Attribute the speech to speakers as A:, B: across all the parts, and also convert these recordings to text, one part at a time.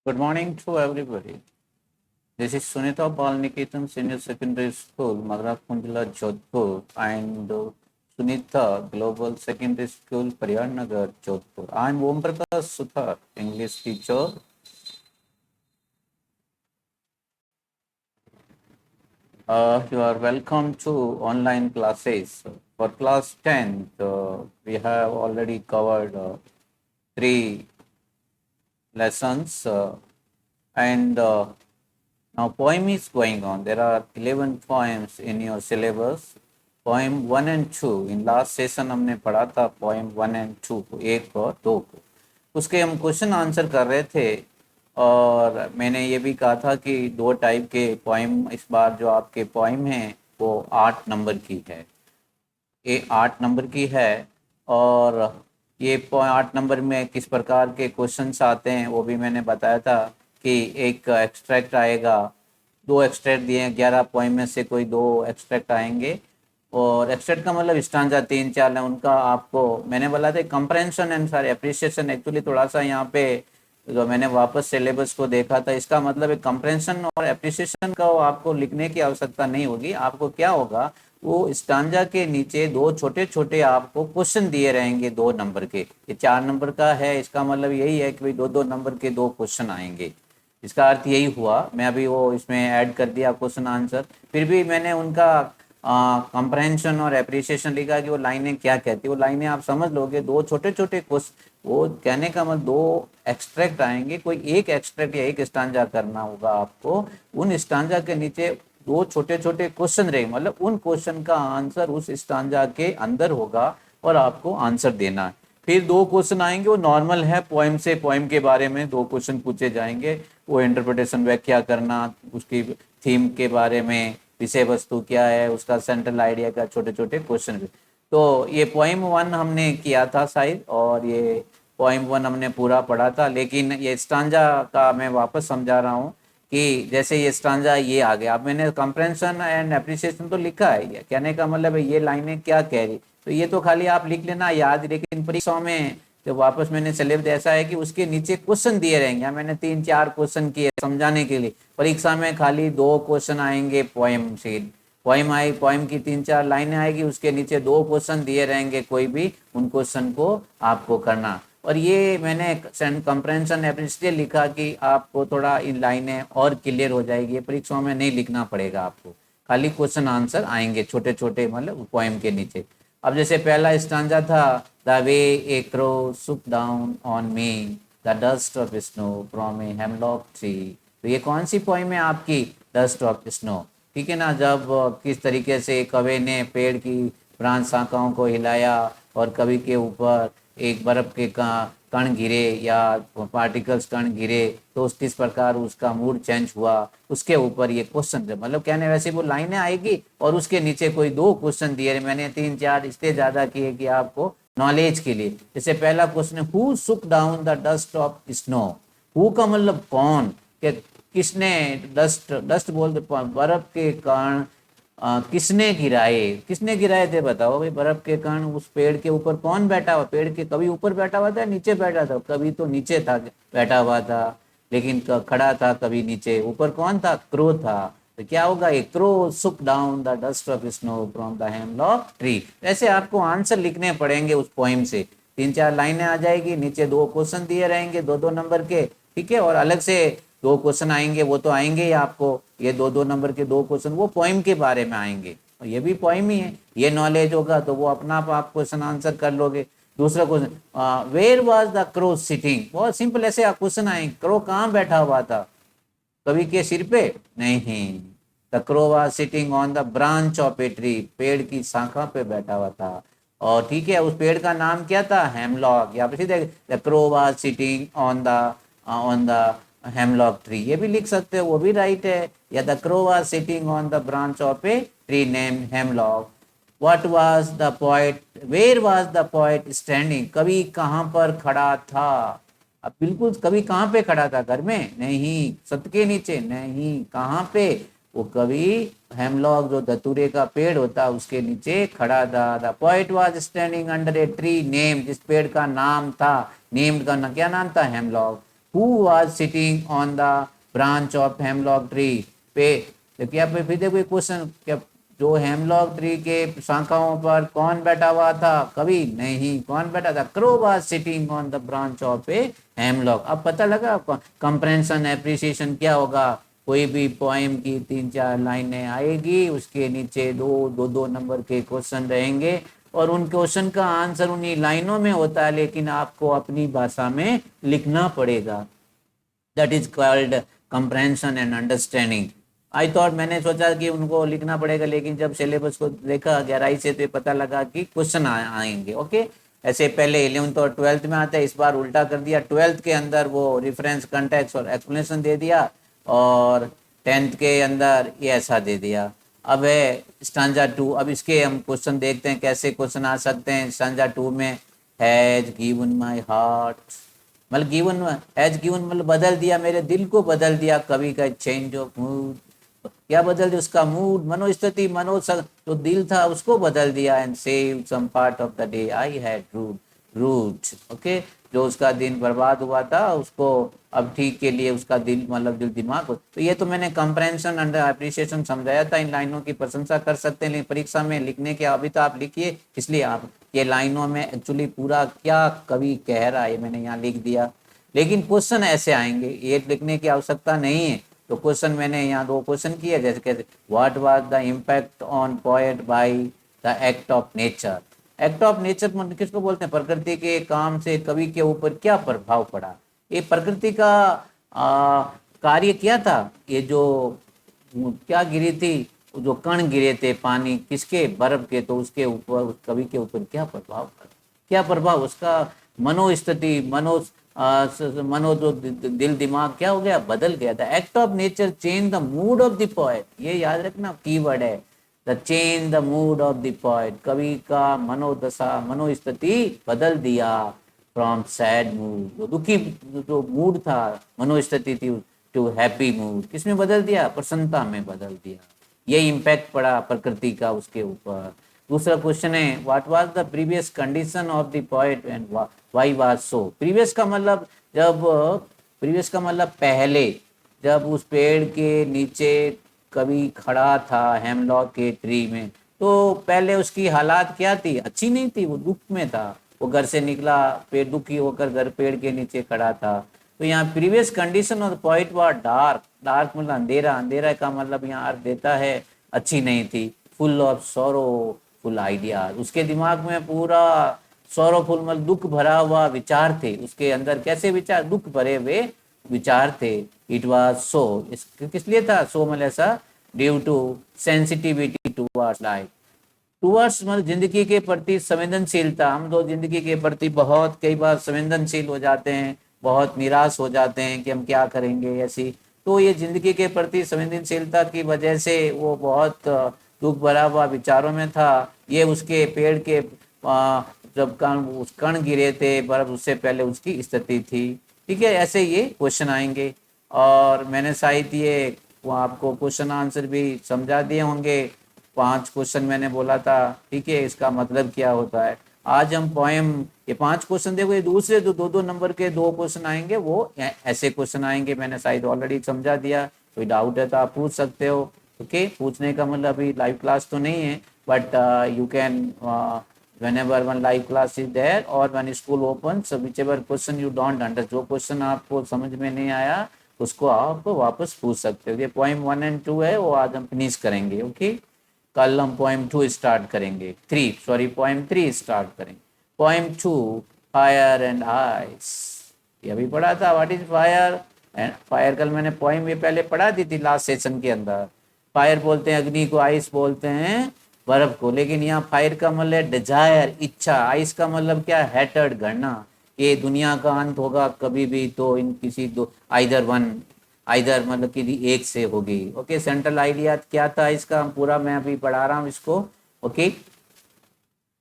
A: Good morning to everybody. This is Sunita Balniketan Senior Secondary School, Magra Kunjla, Jodhpur, and Sunita Global Secondary School, Nagar, Jodhpur. I am Om Prakash Suthar, English teacher. You are welcome to online classes. For class 10, we have already covered three lessons and now poem is going on. There are 11 poems in your syllabus. Poem 1 and 2 in last session हमने पढ़ा था poem 1 and 2 को, एक और दो को. उसके हम क्वेश्चन आंसर कर रहे थे और मैंने ये भी कहा था कि दो टाइप के पोएम इस बार जो आपके पोएम हैं वो 8 नंबर की है. ये 8 नंबर की है और ये 8 नंबर में किस प्रकार के क्वेश्चंस आते हैं वो भी मैंने बताया था कि एक एक्सट्रैक्ट आएगा, दो एक्सट्रैक्ट दिए हैं, 11 पोएम में से कोई दो एक्सट्रैक्ट आएंगे और एक्सट्रैक्ट का मतलब स्टांजा 3-4 है उनका. आपको मैंने बोला था compression and sorry appreciation. Actually थोड़ा सा यहाँ पे जो मैंने वापस सिलेबस को देखा था, इसका मतलब एक कंप्रेंशन और एप्रिसिएशन का आपको लिखने की आवश्यकता नहीं होगी. आपको क्या होगा, वो स्टांजा के नीचे दो छोटे छोटे आपको क्वेश्चन दिए रहेंगे 2 नंबर के. ये 4 नंबर का है, इसका मतलब यही है कि भाई 2-2 नंबर के 2 क्वेश्चन आएंगे. इसका अर्थ यही हुआ. मैं अभी वो इसमें ऐड कर दिया क्वेश्चन आंसर. फिर भी मैंने उनका कंप्रहेंशन और एप्रिसिएशन लिखा कि वो लाइनें क्या कहती है. वो लाइनें आप समझ लोगे, दो छोटे छोटे क्वेश्चन, वो कहने का मतलब दो एक्सट्रैक्ट आएंगे, कोई एक एक्सट्रैक्ट या एक स्टांजा करना होगा आपको. उन स्टांजा के नीचे दो छोटे छोटे क्वेश्चन रहेंगे, मतलब उन क्वेश्चन का आंसर उस स्टांजा के अंदर होगा और आपको आंसर देना है. फिर दो क्वेश्चन आएंगे, वो नॉर्मल है, पोएम से पोएम के बारे में दो क्वेश्चन पूछे जाएंगे. वो इंटरप्रिटेशन व्याख्या करना, उसकी थीम के बारे में, विषय वस्तु क्या है, उसका सेंट्रल आइडिया का छोटे छोटे क्वेश्चन. तो ये पोएम 1 हमने किया था शायद, और ये पोएम 1 हमने पूरा पढ़ा था. लेकिन ये स्टांजा का मैं वापस समझा रहा हूँ कि जैसे ये स्टांजा ये आ गया. अब मैंने कंप्रेंशन एंड एप्रिसिएशन तो लिखा है, ये कहने का मतलब है ये लाइनें क्या कह रही, तो ये तो खाली आप लिख लेना याद. लेकिन परीक्षाओं में जो वापस मैंने सिलेबस ऐसा है कि उसके नीचे क्वेश्चन दिए रहेंगे. मैंने 3-4 क्वेश्चन किए समझाने के लिए. परीक्षा में खाली 2 क्वेश्चन आएंगे पोएम से. पोएम की 3-4 लाइनें आएगी, उसके नीचे 2 क्वेश्चन दिए रहेंगे, कोई भी उन क्वेश्चन को आपको करना. और ये मैंने कंप्रेंशन इसलिए लिखा कि आपको थोड़ा इन लाइनें और क्लियर हो जाएगी. परीक्षाओं में नहीं लिखना पड़ेगा आपको, खाली क्वेश्चन आंसर आएंगे छोटे छोटे, मतलब पोएम के नीचे. अब जैसे पहला स्टांजा था, द वे ए क्रो सुक down on me the dust of snow from a hemlock tree. तो ये कौन सी पोएम है आपकी? Dust of snow. ठीक है ना. जब किस तरीके से कवि ने पेड़ की ब्रांच शाखाओं को हिलाया और कवि के ऊपर एक बर्फ के कण गिरे या पार्टिकल्स कण गिरे, तो उस किस प्रकार उसका मूड चेंज हुआ, उसके ऊपर ये क्वेश्चन थे. मतलब कहने वैसे वो लाइनें आएगी और उसके नीचे कोई 2 क्वेश्चन दिए. मैंने 3-4 इसलिए ज्यादा किए कि आपको नॉलेज के लिए. जैसे पहला क्वेश्चन है, हु सुक down the dust of snow. Who का मतलब कौन, कि किसने डस्ट, डस्ट बोलते बर्फ के कण किसने गिराए. किसने गिराए थे बताओ भाई. बर्फ के कण उस पेड़ के ऊपर कौन बैठा हुआ, पेड़ के कभी ऊपर बैठा हुआ था, नीचे बैठा था, कभी तो नीचे था बैठा हुआ था, लेकिन खड़ा था कभी नीचे. ऊपर कौन था? क्रो था. तो क्या होगा, एक क्रो सुक down the dust of snow from the hemlock tree. ऐसे आपको आंसर लिखने पड़ेंगे उस पोइम से. 3-4 लाइनें आ जाएगी, नीचे 2 क्वेश्चन दिए रहेंगे 2-2 नंबर के. ठीक है. और अलग से 2 क्वेश्चन आएंगे, वो तो आएंगे ही आपको. ये 2-2 नंबर के 2 क्वेश्चन वो पोइम के बारे में आएंगे, और ये भी पोइम ही है. ये नॉलेज होगा तो वो अपना आप क्वेश्चन आंसर कर लोगे. दूसरा question, where was the crow sitting. बहुत सिंपल ऐसे क्वेश्चन आएंगे. क्रो कहाँ बैठा हुआ था? कवि के सिर पे? नहीं. The crow was sitting on the branch of a tree. पेड़ की शाखा पे बैठा हुआ था. और ठीक है, उस पेड़ का नाम क्या था? हेमलॉक. या फिर the crow was sitting on the hemlock tree. ये भी लिख सकते हो, वो भी राइट है. या the crow was sitting on the branch of a tree name hemlock. What was the poet, where was the poet standing. कवि कहाँ पर खड़ा था? अब बिल्कुल कवि कहाँ पे खड़ा था? घर में? नहीं. छत के नीचे? नहीं. कहाँ पे? वो कवि हेमलॉक जो धतूरे का पेड़ होता है उसके नीचे खड़ा था. The poet was standing under A tree name. जिस पेड़ का नाम था, नेम्ड का क्या नाम था? Hemlock. Who was sitting on the branch of hemlock tree पे। तो क्या पे फिर देखो क्वेश्चन, क्या जो हेमलॉक ट्री के शाखाओं पर कौन बैठा हुआ था? कभी नहीं। कौन बैठा था? Crow was sitting on the branch of a hemlock. अब पता लगा आपको कंप्रेंशन एप्रिसिएशन क्या होगा? कोई भी पोएम की 3-4 लाइनें आएगी, उसके नीचे दो नंबर के क्वेश्चन रहेंगे और उन क्वेश्चन का आंसर उन्हीं लाइनों में होता है, लेकिन आपको अपनी भाषा में लिखना पड़ेगा। That is called comprehension and understanding. I thought, मैंने सोचा कि उनको लिखना पड़ेगा, लेकिन जब सिलेबस को देखा गहराई से तो पता लगा कि क्वेश्चन आएंगे। ओके, ऐसे पहले 11th और 12th में आता है, इस बार उल्टा कर दिया। 12th के अंदर वो रेफरेंस, कंटेक्स्ट और एक्सप्लेनेशन दे दिया और 10th के अंदर ये ऐसा दे दिया। अब है स्टांजा 2। अब इसके हम क्वेश्चन देखते हैं कैसे क्वेश्चन आ सकते हैं। स्टांजा 2 में हैज गिवन माई हार्ट, मतलब गिवन, हैज गिवन मतलब बदल दिया, मेरे दिल को बदल दिया। कवि का चेंज ऑफ मूड, क्या बदल दिया? उसका मूड, मनोस्थिति, जो दिल था उसको बदल दिया। And save some part of the day I had rued. Okay, जो उसका दिन बर्बाद हुआ था उसको अब ठीक के लिए उसका दिल, मतलब दिल दिमाग। तो ये तो मैंने कंप्रेंशन एंड अप्रिसिएशन समझाया था। इन लाइनों की प्रशंसा कर सकते हैं, लेकिन परीक्षा में लिखने के अभी तो आप लिखिए, इसलिए आप ये लाइनों में एक्चुअली पूरा क्या कवि कह रहा है मैंने यहाँ लिख दिया। लेकिन क्वेश्चन ऐसे आएंगे, ये लिखने की आवश्यकता नहीं है। तो क्वेश्चन मैंने यहाँ 2 क्वेश्चन किए, जैसे कहते what was the impact on poet by the act of nature. Act of nature मतलब किसको बोलते हैं? प्रकृति के काम से कवि के ऊपर क्या प्रभाव पड़ा? ये प्रकृति का कार्य क्या था? ये जो क्या गिरी थी, जो कण गिरे थे पानी किसके? बर्फ के। तो उसके ऊपर, उस कवि के ऊपर क्या प्रभाव पड़ा? क्या प्रभाव? उसका मनोस्थिति, मनो जो दिल दिमाग क्या हो गया? बदल गया था। Act of nature change the mood off the poet. ये याद रखना कीवर्ड है, the change the mood off the poet. कवि का मनोदशा, मनोस्थिति बदल दिया। फ्रॉम सैड मूड, जो दुखी जो मूड था, मनोस्थिति थी, टू हैप्पी मूड। किसमें बदल दिया? प्रसन्नता में बदल दिया। ये इम्पैक्ट पड़ा प्रकृति का उसके ऊपर। दूसरा क्वेश्चन है what was the previous condition of the poet and why was so. Previous का मतलब जब, प्रीवियस का मतलब पहले, जब उस पेड़ के नीचे कवि खड़ा था हेमलॉक के ट्री में, तो पहले उसकी हालात क्या थी? अच्छी नहीं थी, वो दुख में था। वो घर से निकला, पेड़ दुखी होकर घर पेड़ के नीचे खड़ा था। तो यहाँ previous condition of the poet was dark. Dark मतलब अंधेरा। अंधेरा का मतलब यहाँ अर्थ देता है अच्छी नहीं थी। फुल ऑफ सोरो फुल आइडिया, उसके दिमाग में पूरा सोरोफुल मतलब दुख भरा हुआ विचार थे। उसके अंदर कैसे विचार? दुख भरे हुए विचार थे। इट वाज सो, किस लिए था? सो मतलब ऐसा, due to sensitivity towards life. Towards मतलब जिंदगी के प्रति संवेदनशीलता। हम लोग जिंदगी के प्रति बहुत कई बार संवेदनशील हो जाते हैं, बहुत निराश हो जाते हैं कि हम क्या करेंगे ऐसी। तो ये जिंदगी के प्रति संवेदनशीलता की वजह से वो बहुत दुख भरा हुआ विचारों में था। ये उसके पेड़ के जब कण गिरे थे बर्फ, उससे पहले उसकी स्थिति थी। ठीक है, ऐसे ये क्वेश्चन आएंगे। और मैंने शायद ये आपको क्वेश्चन आंसर भी समझा दिए होंगे। 5 क्वेश्चन मैंने बोला था। ठीक है, इसका मतलब क्या होता है। आज हम पोएम, ये 5 क्वेश्चन देखो, ये दूसरे जो 2-2 नंबर के 2 क्वेश्चन आएंगे वो ऐसे क्वेश्चन आएंगे। मैंने शायद ऑलरेडी समझा दिया। कोई डाउट है तो आप पूछ सकते हो। ओके, पूछने का मतलब अभी लाइव क्लास तो नहीं है, but you can whenever one live class is there or when school opens, so whichever question you don't understand, जो क्वेश्चन आपको समझ में नहीं आया उसको आप वापस पूछ सकते हो। ये पोएम 1 और 2 है, वो आज हम फिनिश करेंगे। ओके, कल हम पोएम 2 स्टार्ट करेंगे, 3 सॉरी पोएम 3 स्टार्ट करेंगे। पोएम 2 फायर एंड आइस, ये अभी पढ़ा था। What is fire and fire, कल मैंने पोएम ये पहले पढ़ा दी थी लास्ट सेशन के अंदर। फायर बोलते हैं अग्नि को, आइस बोलते हैं बर्फ को। लेकिन यहाँ फायर का मतलब डिजायर, इच्छा। आइस का मतलब क्या? हैटर्ड, घृणा। ये दुनिया का अंत होगा कभी भी तो इन किसी दो, आइदर वन, आइदर मतलब किसी एक से होगी। ओके, सेंट्रल आइडिया क्या था इसका? पूरा मैं अभी पढ़ा रहा हूँ इसको। Okay,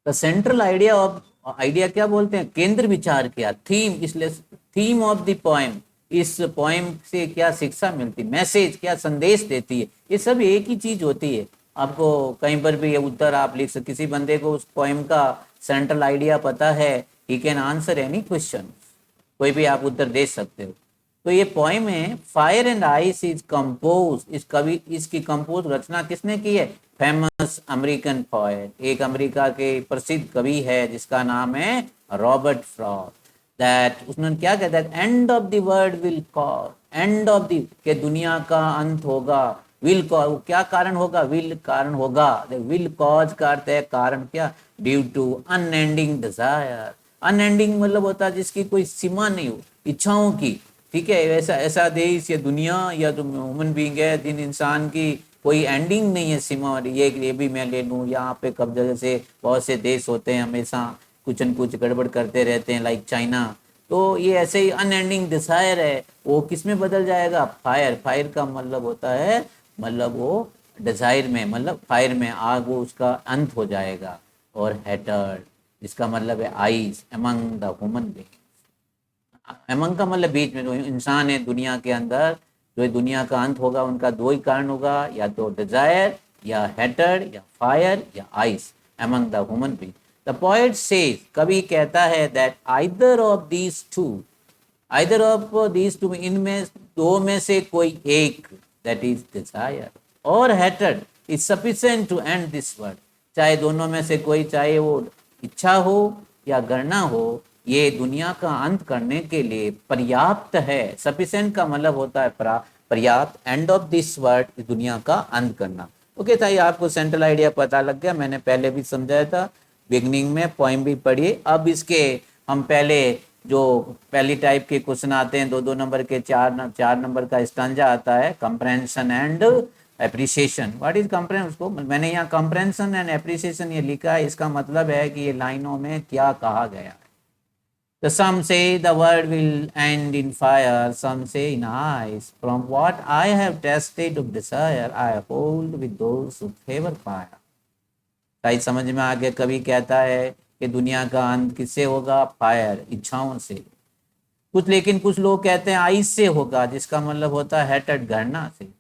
A: the central idea of, idea क्या बोलते हैं? केंद्र विचार क्या, थीम। इसलिए थीम ऑफ द पोएम, इस पोएम से क्या शिक्षा मिलती, मैसेज क्या संदेश देती है, ये सब एक ही चीज होती है। आपको कहीं पर भी ये उत्तर आप लिख सकते, किसी बंदे को उस पोएम का सेंट्रल आइडिया पता है, he can answer any question, कोई भी आप उत्तर दे सकते हो। तो ये पोइम है fire and ice is compose, इस कवि इसकी कंपोज रचना किसने की है? फेमस अमेरिकन पोएट, एक अमेरिका के प्रसिद्ध कवि है जिसका नाम है रॉबर्ट फ्रॉस्ट। दैट उसने क्या कहता है? And of the world will cause, and of the के दुनिया का अंत होगा, विल कॉज क्या कारण होगा? विल कारण होगा, विल कॉज का अर्थ है कारण, क्या? Due to unending desire, unending मतलब होता है जिसकी कोई सीमा नहीं हो, इच्छाओं की, ठीक है। ऐसा ऐसा देश या दुनिया या जो ह्यूमन बींग है, जिन इंसान की कोई एंडिंग नहीं है, सीमा, ये भी मैं ले लूँ, यहाँ पे कब्जा, जैसे बहुत से देश होते हैं हमेशा कुछ न कुछ गड़बड़ करते रहते हैं, लाइक चाइना। तो ये ऐसे ही अनएंडिंग डिजायर है, वो किस में बदल जाएगा? फायर, फायर का मतलब होता है, मतलब वो डिजायर में, मतलब फायर में आग, वो उसका अंत हो जाएगा। और हेटर्ड जिसका मतलब है ice, among the human being, among का मतलब बीच में, जो इंसान है दुनिया के अंदर, जो दुनिया का अंत होगा उनका दो ही कारण होगा, या तो डिजायर या हेटर्ड या फायर या ice, among the human being. The poet says, कवि कहता है, that either of these two, either of these two, इनमें दो में से कोई एक, दैट इज डिजायर और hatred is sufficient to end this world, चाहे दोनों में से कोई, चाहे वो इच्छा हो या गणना हो, ये दुनिया का अंत करने के लिए पर्याप्त है। सफिशिएंट का मतलब होता है पर्याप्त, एंड ऑफ दिस वर्ल्ड दुनिया का अंत करना। ओके था, ये आपको सेंट्रल आइडिया पता लग गया, मैंने पहले भी समझाया था, बिगनिंग में पोइम भी पढ़िए। अब इसके हम पहले जो पहली टाइप के क्वेश्चन आते हैं, 2-2 नंबर के, 4 नंबर का स्टांजा आता है, compression and appreciation. What is compression? उसको मैंने यहाँ कंप्रेंशन एंड एप्रिसिएशन ये लिखा है, इसका मतलब है कि ये लाइनों में क्या कहा गया है। So some say the world will end in fire, some say in ice. From what I have tasted of desire, I hold with those who favor fire. शायद समझ में आ गया, कवि कहता है कि दुनिया का अंत किससे होगा? फायर, इच्छाओं से। लेकिन कुछ लोग कहते हैं आइस से होगा, जिसका मतलब होता है हेटेड, घृणा से।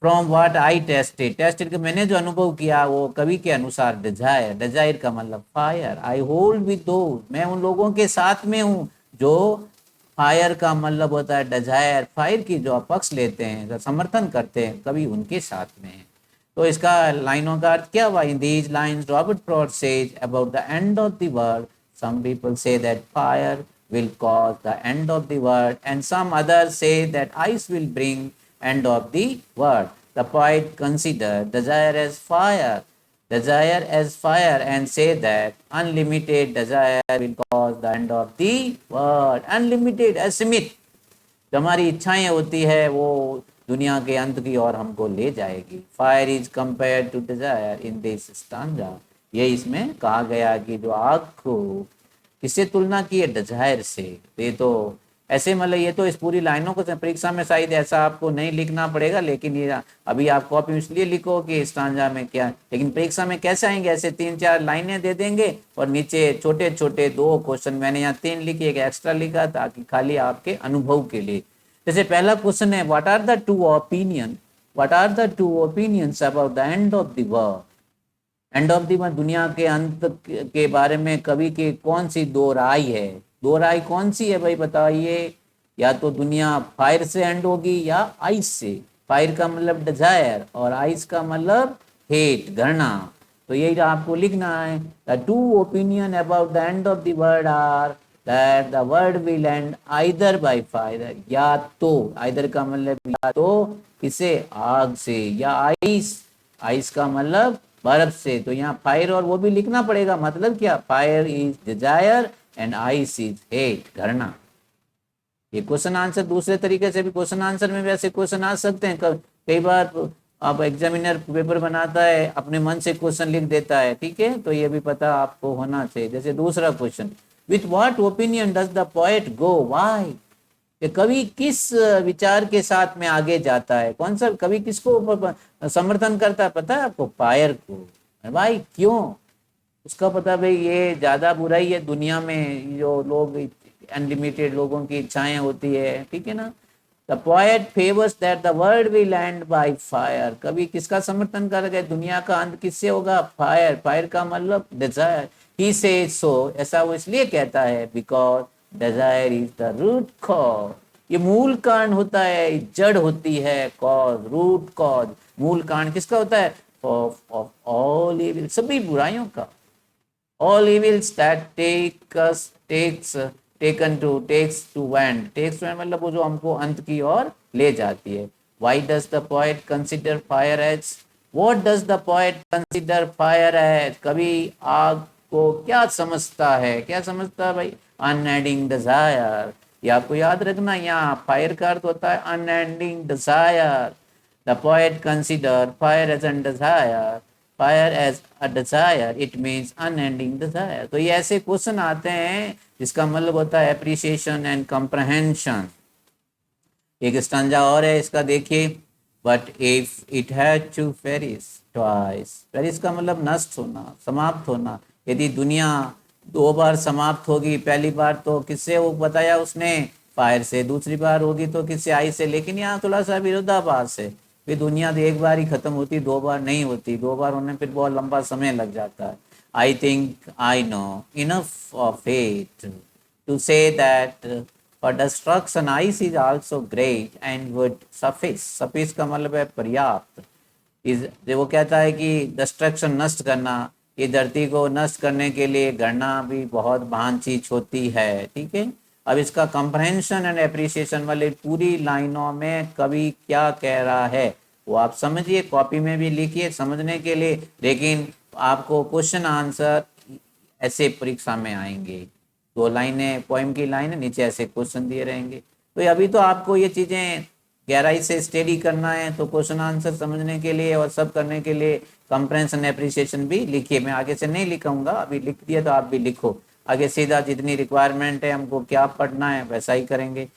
A: From what I tasted, tested के मैंने जो अनुभव किया, वो कवि के अनुसार डिजायर, डिजायर का मतलब fire. I hold with those, मैं उन लोगों के साथ में हूँ जो, फायर का मतलब होता है डिजायर, फायर की जो पक्ष लेते हैं, जो समर्थन करते हैं, कवि उनके साथ में है। तो इसका लाइनों का अर्थ क्या हुआ? In these lines Robert Frost says about the end of the world, some people say that fire will cause the end of the world, and some others say that ice will bring end of the world. The poet considered desire as fire, and say that unlimited desire will cause the end of the world. Unlimited, असीमित जो हमारी इच्छाएं होती है, वो दुनिया के अंत की ओर हमको ले जाएगी। Fire is compared to desire in this stanza, ये इसमें कहा गया कि जो आग को किससे तुलना की है? डिजायर से। ये तो ऐसे मतलब, ये तो इस पूरी लाइनों को परीक्षा में शायद ऐसा आपको नहीं लिखना पड़ेगा, लेकिन ये अभी आप कॉपी में इसलिए लिखो कि स्टांजा में क्या, लेकिन परीक्षा में कैसे आएंगे? ऐसे 3-4 लाइनें दे देंगे और नीचे छोटे छोटे 2 क्वेश्चन, मैंने यहाँ 3 लिखे, एक एक्स्ट्रा लिखा ताकि खाली आपके अनुभव के लिए। जैसे पहला क्वेश्चन है, what are the two opinions about the end of the world. End of the, दुनिया के अंत के बारे में कवि की कौन सी 2 राय है? 2 राय कौन सी है भाई, बताइए। या तो दुनिया फायर से एंड होगी या आइस से। फायर का मतलब डिजायर और आइस का मतलब हेट, घृणा। तो यही आपको लिखना है। The 2 opinion about the end of the world are that the world will end either by fire, या तो, आइदर का मतलब या तो किसे? आग से, या आइस, आइस का मतलब बर्फ से। तो यहाँ फायर और वो भी लिखना पड़ेगा, मतलब क्या? Fire is desire and ice is hate, घृणा। ये क्वेश्चन आंसर दूसरे तरीके से भी, क्वेश्चन आंसर में भी ऐसे क्वेश्चन आ सकते हैं। कई बार अब एग्जामिनर पेपर बनाता है, अपने मन से क्वेश्चन लिख देता है, ठीक है, तो ये भी पता आपको होना चाहिए। जैसे दूसरा question, with what opinion does the poet go, why, कि कवि किस विचार के साथ में आगे जाता है? कौन सा कवि किसको समर्थन करता है? पता है आपको? फायर को। भाई क्यों? उसका पता, भाई ये ज्यादा बुराई है दुनिया में, जो लोग अनलिमिटेड लोगों की इच्छाएं होती है, ठीक है ना। The poet favours that the world will and by fire, कवि किसका समर्थन कर रहे? दुनिया का अंत किससे होगा? फायर, फायर का मतलब डिजायर। ही सेज सो, ऐसा वो इसलिए कहता है because desire is the root cause, ये मूल कारण होता है, जड़ होती है, कॉज, रूट कॉज। मूल कारण किसका होता है? ऑफ ऑल इविल, सभी बुराइयों का। All evils that takes to end, takes to end मतलब वो जो हमको अंत की ओर ले जाती है। Why does the poet consider fire as, what does the poet consider fire as? कवि आग को क्या समझता है? क्या समझता है भाई? Unending desire। ये आपको याद रखना, यहाँ फायर का अर्थ होता है unending desire। The poet consider fire as a desire, fire as a desire, it means unending desire। तो ये ऐसे क्वेश्चन आते हैं जिसका मतलब होता है एप्रिसिएशन एंड कंप्रहेंशन। एक स्टैंजा और है इसका, देखिए। But if it had to perish twice, perish का मतलब नष्ट होना, समाप्त होना। यदि दुनिया दो बार समाप्त होगी, पहली बार तो किससे वो बताया उसने? फायर से। दूसरी बार होगी तो किससे? आई से। लेकिन यहाँ थोड़ा सा विरोधाभास है। फिर दुनिया तो एक बार ही खत्म होती, दो बार नहीं होती। दो बार होने फिर बहुत लंबा समय लग जाता है। I think I know enough of it to say that for destruction ice is also great and would suffice। suffice का मतलब है पर्याप्त। इस वो कहता है कि डिस्ट्रक्शन, नष्ट करना, ये धरती को नष्ट करने के लिए गणना भी बहुत महान चीज होती है। ठीक है, अब इसका कंप्रहेंशन एंड एप्रिसिएशन वाले पूरी लाइनों में कवि क्या कह रहा है वो आप समझिए, कॉपी में भी लिखिए समझने के लिए। लेकिन आपको क्वेश्चन आंसर ऐसे परीक्षा में आएंगे, दो लाइनें पोएम की लाइन है, नीचे ऐसे क्वेश्चन दिए रहेंगे। तो अभी तो आपको ये चीज़ें गहराई से स्टडी करना है, तो क्वेश्चन आंसर समझने के लिए और सब करने के लिए कंप्रहेंशन एप्रिसिएशन भी लिखिए। मैं आगे से नहीं लिखूंगा, अभी लिख दिया तो आप भी लिखो। आगे सीधा जितनी रिक्वायरमेंट है हमको क्या पढ़ना है वैसा ही करेंगे।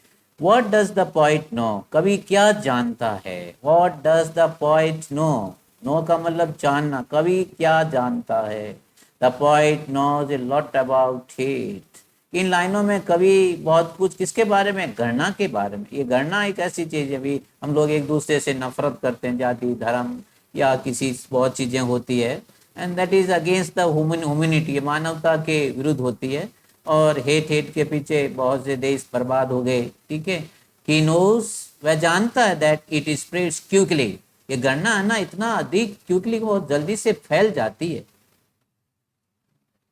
A: What does the poet know, कवि क्या जानता है? What does the poet know, know का मतलब जानना, कवि क्या जानता है? The poet knows a lot about it. इन लाइनों में कवि बहुत कुछ किसके बारे में? गणना के बारे में। ये गणना एक ऐसी चीज है, अभी हम लोग एक दूसरे से नफरत करते हैं, जाति धर्म या किसी बहुत चीजें होती है, and that is against the humanity, मानवता के विरुद्ध होती है। और हेट के पीछे बहुत से देश बर्बाद हो गए। ठीक है, ही नोस, वह जानता है, दैट इट स्प्रेड्स क्विकली, ये गणना है ना इतना अधिक क्विकली, बहुत जल्दी से फैल जाती है।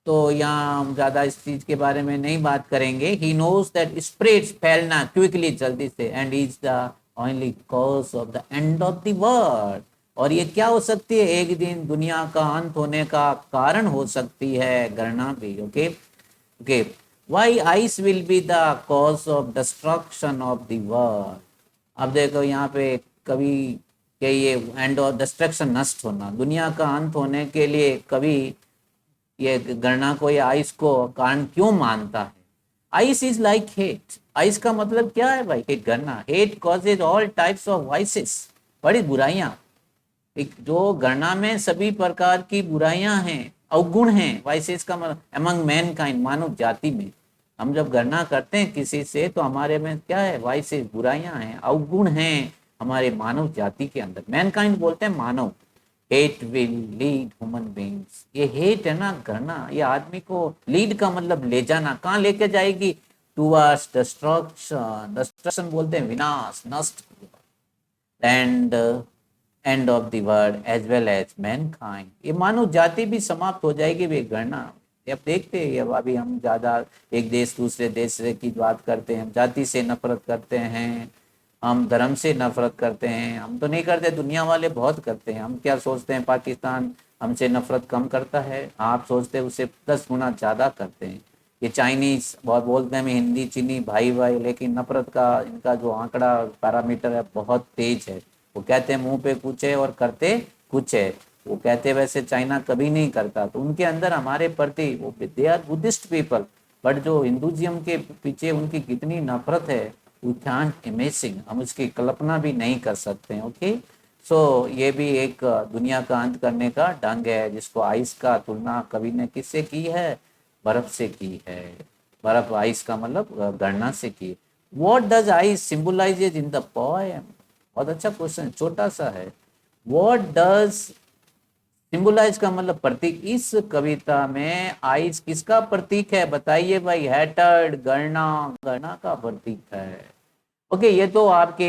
A: तो यहाँ हम ज़्यादा इस चीज़ के बारे में नहीं बात करेंगे। ही नोज दैट स्प्रेड्स, फैलना क्विकली, जल्दी से, and is the only cause of the end of the world. और ये क्या हो सकती है? एक दिन दुनिया का अंत होने का कारण हो सकती है गणना भी। Okay okay, why ice will be the cause of destruction of the world. अब देखो यहाँ पे कवि के ये एंड ऑफ डिस्ट्रक्शन, नष्ट होना, दुनिया का अंत होने के लिए कवि ये गणना को या आइस को कारण क्यों मानता है? Ice is like hate. Ice का मतलब क्या है भाई? हेट, गणना। Hate causes all types of vices, बड़ी बुराइयां। एक जो गणना में सभी प्रकार की बुराइयां हैं, अवगुण हैं। वाइसेस का मतलब अमंग मैन काइंड, मानव जाति में। हम जब गणना करते हैं किसी से तो हमारे में क्या है? वाइसेस, बुराइयां हैं, अवगुण हैं हमारे मानव जाति के अंदर। मैन काइंड बोलते हैं मानव। Hate will lead human beings, ये हेट है ना करना, ये आदमी को, लीड का मतलब ले जाना, कहाँ लेके जाएगी? टूवर्ड्स डिस्ट्रक्शन, डिस्ट्रक्शन बोलते हैं विनाश, नष्ट। And end of the world as well as mankind, ये मानव जाति भी समाप्त हो जाएगी वे गणना। अब देखते हैं, अब अभी हम ज्यादा एक देश दूसरे देश से की बात करते हैं, जाति से नफरत करते हैं, हम धर्म से नफरत करते हैं। हम तो नहीं करते, दुनिया वाले बहुत करते हैं। हम क्या सोचते हैं पाकिस्तान हमसे नफरत कम करता है? आप सोचते हैं उससे 10 गुना ज़्यादा करते हैं। ये चाइनीज बहुत बोलते हैं, हिंदी चीनी भाई भाई, लेकिन नफरत का इनका जो आंकड़ा पैरामीटर है बहुत तेज है। वो कहते हैं मुंह पे कुछ है और करते कुछ है। वो कहते वैसे चाइना कभी नहीं करता, तो उनके अंदर हमारे प्रति, वो they are Buddhist people, but जो हिंदुज़म के पीछे उनकी कितनी नफरत है, वी कैंट इमेजिन, हम उसकी कल्पना भी नहीं कर सकते हैं। ओके, सो ये भी एक दुनिया का अंत करने का ढंग है, जिसको आइस का तुलना कवि ने किससे की है? बर्फ से की है। बर्फ, आइस का मतलब गणना से की। What does ice symbolises in the poem? बहुत अच्छा क्वेश्चन, छोटा सा है। व्हाट डज सिंबलाइज का मतलब प्रतीक, इस कविता में आइस किसका प्रतीक है? बताइए भाई। हैटर्ड, गणना, गणना का प्रतीक है। ओके, ये तो आपके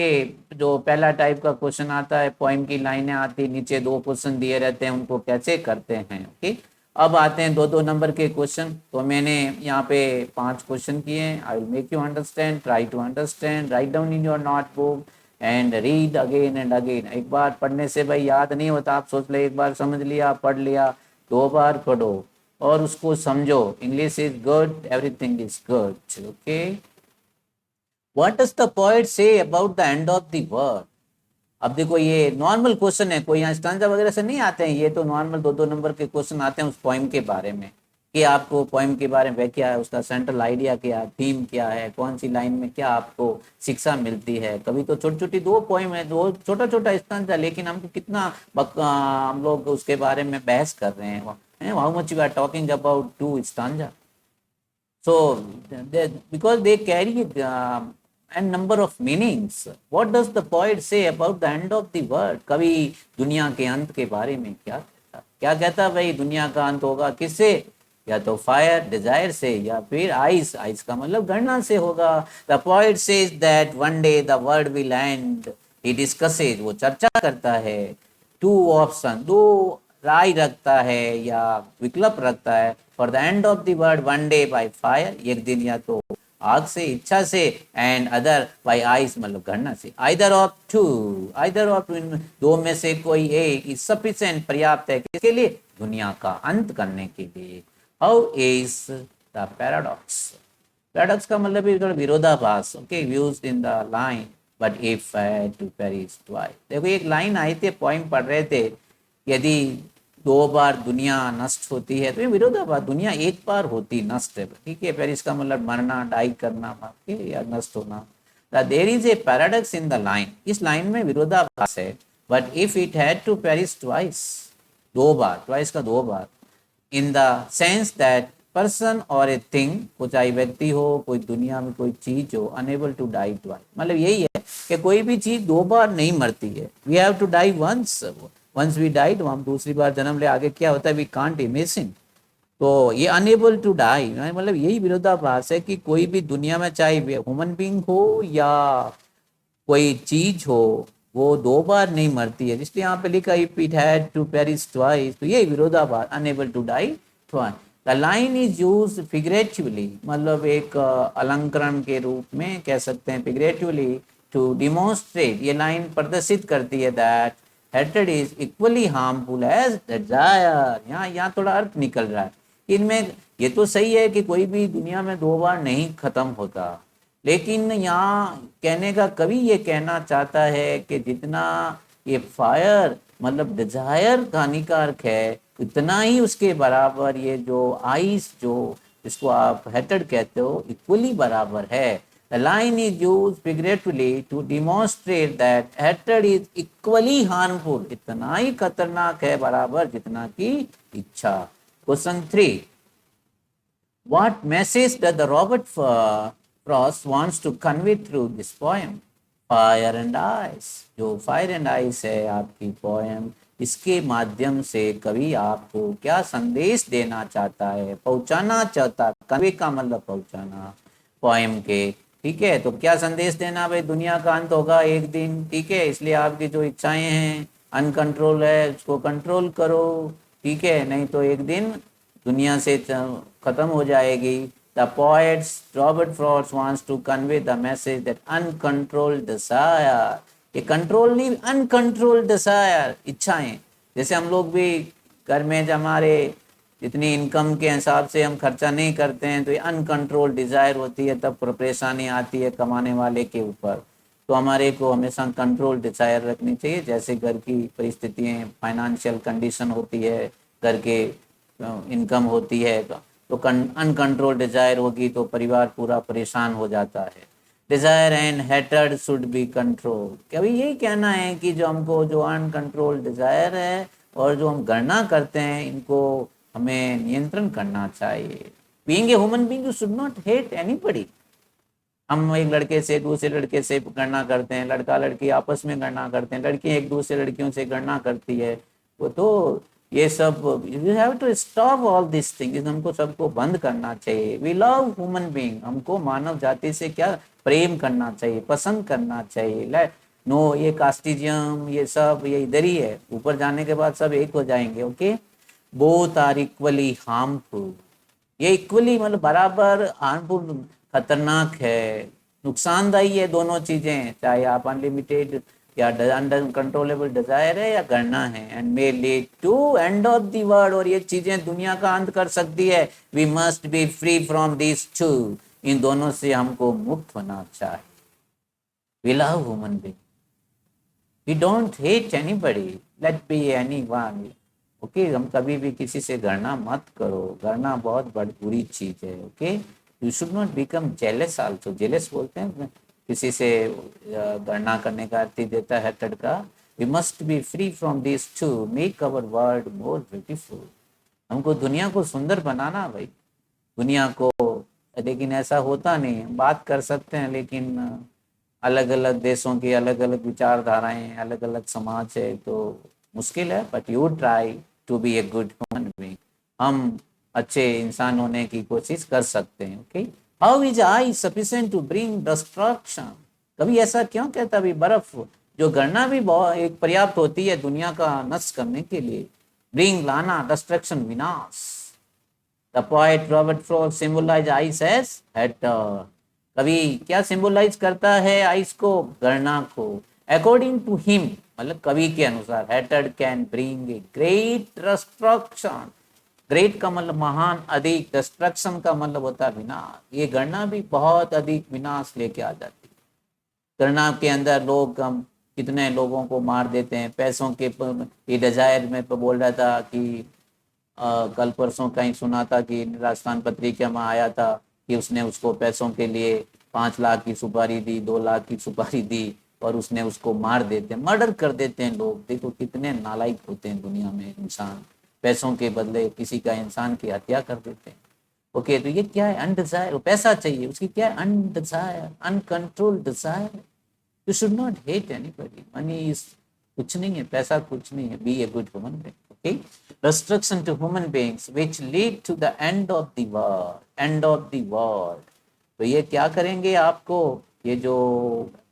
A: जो पहला टाइप का क्वेश्चन आता है, पोइम की लाइनें आती, नीचे दो क्वेश्चन दिए रहते हैं, उनको कैसे करते हैं। ओके, अब आते हैं 2-2 नंबर के क्वेश्चन। तो मैंने यहाँ पे 5 क्वेश्चन किए हैं। I will make you understand, try to understand, write down in your notebook and read again and again. एक बार पढ़ने से भाई याद नहीं होता, आप सोच ले एक बार समझ लिया, पढ़ लिया, 2 बार पढ़ो और उसको समझो। English is good, everything is good. Okay, What does the poet say about the end of the world? अब देखो ये नॉर्मल क्वेश्चन है, कोई यहाँ स्टांजा वगैरह से नहीं आते हैं, ये तो नॉर्मल 2-2 नंबर के क्वेश्चन आते हैं उस पोइम के बारे में, कि आपको पोइम के बारे में क्या है, उसका सेंट्रल आइडिया क्या है, थीम क्या है, कौन सी लाइन में क्या आपको शिक्षा मिलती है। कभी तो छोटी छोटी 2 पोइम है, दो छोटा छोटा स्टांजा, लेकिन हमको कितना हम लोग उसके बारे में बहस कर रहे हैं। How much you are talking about 2 stanza. So, because they carry a number of meanings. What does the poet say about the end of the world? कवि दुनिया के अंत के बारे में क्या कहता भाई, दुनिया का अंत होगा किससे? या तो फायर डिजायर से, या फिर आइस, आइस का मतलब गणना से होगा। The poet says that one day the world will and. He discusses, वो चर्चा करता है। 2 ऑप्शन, 2 राय रखता है या विकल्प रखता है। For the end of the world, one day by fire, एक दिन या तो आग से, इच्छा से, एंड अदर बाय आइस मतलब गणना से। Either of two, either of two, इन 2 में से कोई एक इज सफिशिएंट, पर्याप्त है किसके लिए? दुनिया का अंत करने के लिए। How is the paradox? Paradox का मतलब विरोधाभास। Okay, used in the line but if to perish twice. देखो एक लाइन आई थी, पोइम पढ़ रहे थे, यदि 2 बार दुनिया नष्ट होती है तो ये विरोधाभास, दुनिया एक बार होती नष्ट है, ठीक है। फिर इसका मतलब मरना, डाई करना, या नष्ट होना। There is a paradox in the line, इस लाइन में विरोधाभास है। But if it had to perish twice, 2 बार, ट्वाइस का 2 बार, in the sense that person और ए थिंग, को चाहे व्यक्ति हो, कोई दुनिया में कोई चीज हो, अनेबल टू डाई ट्वाइस, मतलब यही है कि कोई भी चीज 2 बार नहीं मरती है। We have to die once, once we died, हम दूसरी बार जन्म ले, आगे क्या होता है वी कांट इमेजिन। तो ये अनेबल टू डाई मतलब यही विरोधाभास है कि कोई भी दुनिया में, चाहे ह्यूमन बीइंग हो या कोई चीज हो, वो 2 बार नहीं मरती है। इसलिए यहाँ पे लिखा if it had to perish twice, तो ये विरोधाभास, unable to die twice. The line is use figuratively, मतलब एक अलंकरण के रूप में कह सकते हैं, फिगरेटिवली, टू डिमोन्स्ट्रेट, ये लाइन प्रदर्शित करती है that hatred is equally harmful as desire। यहाँ थोड़ा अर्थ निकल रहा है इनमें। ये तो सही है कि कोई भी दुनिया में 2 बार नहीं खत्म होता, लेकिन यहाँ कहने का कवि ये कहना चाहता है कि जितना ये फायर मतलब डिजायर का हानिकारक है, उतना ही उसके बराबर ये जो आइस, जो जिसको आप हेटेड कहते हो, इक्वली बराबर है। The line is used figuratively to demonstrate that hatred is equally harmful, इतना ही खतरनाक है बराबर जितना की इच्छा। Question 3. What message does the Robert Frost wants to convey through this poem? Fire and Ice, जो Fire and Ice है आपकी पोएम, इसके माध्यम से कवि आपको क्या संदेश देना चाहता है, पहुंचाना चाहता। कवि का मतलब पहुंचाना पोएम के, ठीक है। तो क्या संदेश देना भाई, दुनिया का अंत होगा एक दिन, ठीक है। इसलिए आपकी जो इच्छाएं हैं अनकंट्रोल है, उसको कंट्रोल करो, ठीक है, नहीं तो एक दिन दुनिया से खत्म हो जाएगी। The poets Robert Frost wants to convey the message that uncontrolled desire, ये कंट्रोल नहीं, अनकंट्रोल्ड डिजायर, इच्छाएं। जैसे हम लोग भी घर में जब हमारे जितनी इनकम के हिसाब से हम खर्चा नहीं करते हैं, तो ये अनकंट्रोल डिजायर होती है, तब परेशानी आती है कमाने वाले के ऊपर। तो हमारे को हमेशा कंट्रोल डिजायर रखनी चाहिए। जैसे घर की परिस्थितियाँ, फाइनेंशियल कंडीशन होती है, घर के इनकम होती है, तो अनकंट्रोल डिजायर होगी तो परिवार पूरा परेशान हो जाता है। Desire and hatred should be control, कभी यही कहना है कि जो हमको जो अनकंट्रोल डिजायर है और जो हम गणना करते हैं, इनको हमें नियंत्रण करना चाहिए। Being a human being you should not hate anybody. हम एक लड़के से दूसरे लड़के से गणना करते हैं, लड़का लड़की आपस में गणना करते हैं, लड़कियां एक दूसरे लड़कियों से गणना करती है, वो तो ये सब you have to stop all this things, हमको सबको बंद करना चाहिए। वी लव ह्यूमन बीइंग, हमको मानव जाति से क्या प्रेम करना चाहिए, पसंद करना चाहिए। नो ये कास्टिज्म ये सब ये इधर ही है, ऊपर जाने के बाद सब एक हो जाएंगे। Okay, both are equally harmful, ये इक्वली मतलब बराबर हार्मफुल, खतरनाक है, नुकसानदायी है दोनों चीजें, चाहे आप अनलिमिटेड या अंडर कंट्रोलेबल डिजायर है या करना है, and may lead to end of the world, और ये चीजें दुनिया का अंत कर सकती है। We must be free from this two, इन दोनों से हमको मुक्त होना चाहिए। We love human being, we don't hate anybody, let be anyone. Okay, हम कभी भी किसी से घृणा मत करो, घृणा बहुत बड़ी बुरी चीज है। Okay, you should not become jealous also, jealous बोलते हैं किसी से घृणा करने का अर्थ देता है तड़का। We must be free from this two make our world more beautiful, हमको दुनिया को सुंदर बनाना भाई, दुनिया को। लेकिन ऐसा होता नहीं, बात कर सकते हैं लेकिन अलग अलग देशों की अलग अलग विचारधाराएं, अलग अलग समाज है, तो मुश्किल है। But you try to be a good human being, हम अच्छे इंसान होने की कोशिश कर सकते हैं। Okay, how is I sufficient to bring destruction, कभी ऐसा क्यों कहता अभी बर्फ जो गणना भी बहुत एक पर्याप्त होती है दुनिया का नष्ट करने के लिए, ब्रिंग लाना डिस्ट्रक्शन विनाश। The poet Robert Frost symbolize ice as hater, कवि क्या सिंबलाइज करता है आइस को, गणना को। अकॉर्डिंग टू हिम मतलब कवि के अनुसार, hated can bring a great destruction, great का मतलब महान, अधिक, डिस्ट्रक्शन का मतलब होता है विनाश। ये गणना भी बहुत अधिक विनाश लेके आ जाती है। गणना के अंदर लोग हम कितने लोगों को मार देते हैं पैसों के। ये डिजायर में बोल रहा था कि कल परसों कहीं सुना था कि राजस्थान पत्रिका में आया था कि उसने उसको पैसों के लिए 5 लाख की सुपारी दी, 2 लाख की सुपारी दी, और उसने उसको मार देते हैं, मर्डर कर देते हैं लोग। देखो कितने नालायक होते हैं दुनिया में इंसान, पैसों के बदले किसी का इंसान की हत्या कर देते हैं। ओके, तो ये क्या है, अनडिजायर, पैसा चाहिए उसकी, क्या है, undesire, uncontrolled desire. You should not hate anybody, money is कुछ नहीं है, पैसा कुछ नहीं है, be a good human being. Okay, restriction to human beings which lead to the end of the world, end of the world। तो ये क्या करेंगे आपको, ये जो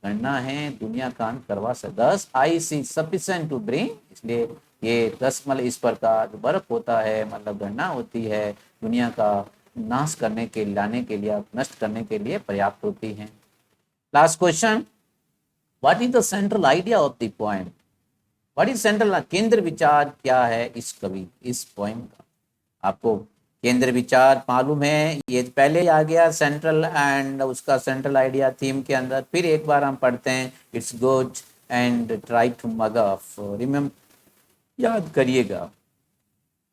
A: गणना है दुनिया का अंत करवा सकते। दस आई सी सफिशिएंट टू ब्रिंग, इसलिए ये 10 मतलब इस प्रकार जो बर्फ होता है मतलब गणना होती है दुनिया का नाश करने के लाने के लिए, नष्ट करने के लिए पर्याप्त होती है। Last question, what is the central idea of the poem, what is central, केंद्र विचार क्या है इस कवि इस पोएम का। आपको केंद्र विचार मालूम है, ये पहले आ गया सेंट्रल एंड उसका सेंट्रल आइडिया थीम के अंदर, फिर एक बार हम पढ़ते हैं, it's good and try to mug up, remember, याद करिएगा।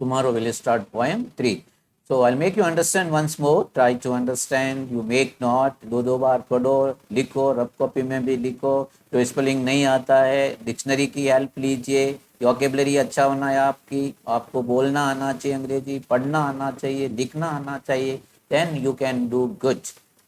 A: tomorrow we'll start poem 3, so I'll make you understand once more, try to understand, you make note, दो बार पढ़ो, लिखो, रफ कॉपी में भी लिखो। तो स्पेलिंग नहीं आता है डिक्शनरी की हेल्प लीजिए, वोकेबलरी अच्छा होना है आपकी, आपको बोलना आना चाहिए, अंग्रेजी पढ़ना आना चाहिए, लिखना आना चाहिए, then you can do good.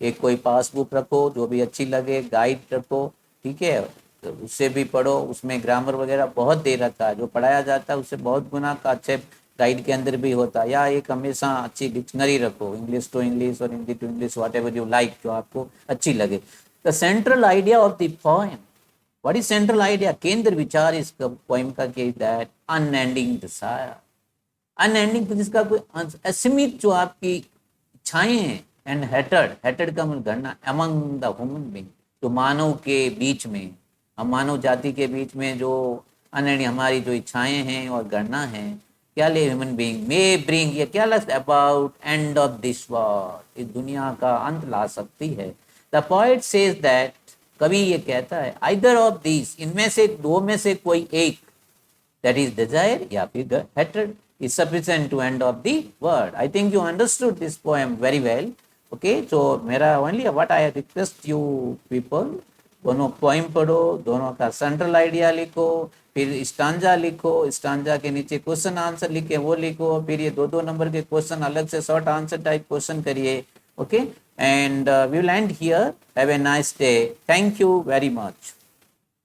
A: एक कोई पासबुक रखो जो भी अच्छी लगे, गाइड रखो, ठीक है, तो उससे भी पढ़ो, उसमें ग्रामर वगैरह बहुत दे रखा है, जो पढ़ाया जाता है उससे बहुत गुना का अच्छे गाइड के अंदर भी होता है। या एक हमेशा अच्छी डिक्शनरी रखो, इंग्लिश टू इंग्लिश और Hindi to English, whatever you like, जो आपको अच्छी लगे। The central idea of the poem, what is central idea, केंद्र विचार इस पोएम का कि दैट अनएंडिंग डिजायर, अनएंडिंग जिसका कोई असीमित जो आपकी इच्छाएं हैं, एंड हेटेड, हेटेड का मतलब गणना, अमंग द ह्यूमन बीइंग, जो मानव के बीच में, हम मानव जाति के बीच में जो अनएंडिंग हमारी जो इच्छाएं हैं और गणना है, क्या ले ह्यूमन बीइंग मे ब्रिंग, ये क्या लग about end of this world, इस दुनिया का अंत ला सकती है। द पोएट सेज दैट, कवि ये कहता है, आइदर ऑफ दिस, इनमें से दो में से कोई एक, that is desire या फिर hatred is sufficient to end of the world। I think you understood this poem very well। okay, so मेरा only what I request you people, दोनों पोइम पढ़ो, दोनों का सेंट्रल आइडिया लिखो, फिर स्टांजा लिखो, स्टांजा के नीचे क्वेश्चन आंसर लिखे वो लिखो, फिर ये 2-2 नंबर के क्वेश्चन अलग से शॉर्ट आंसर टाइप क्वेश्चन करिए। Okay, and we will end here, have a nice day, thank you very much.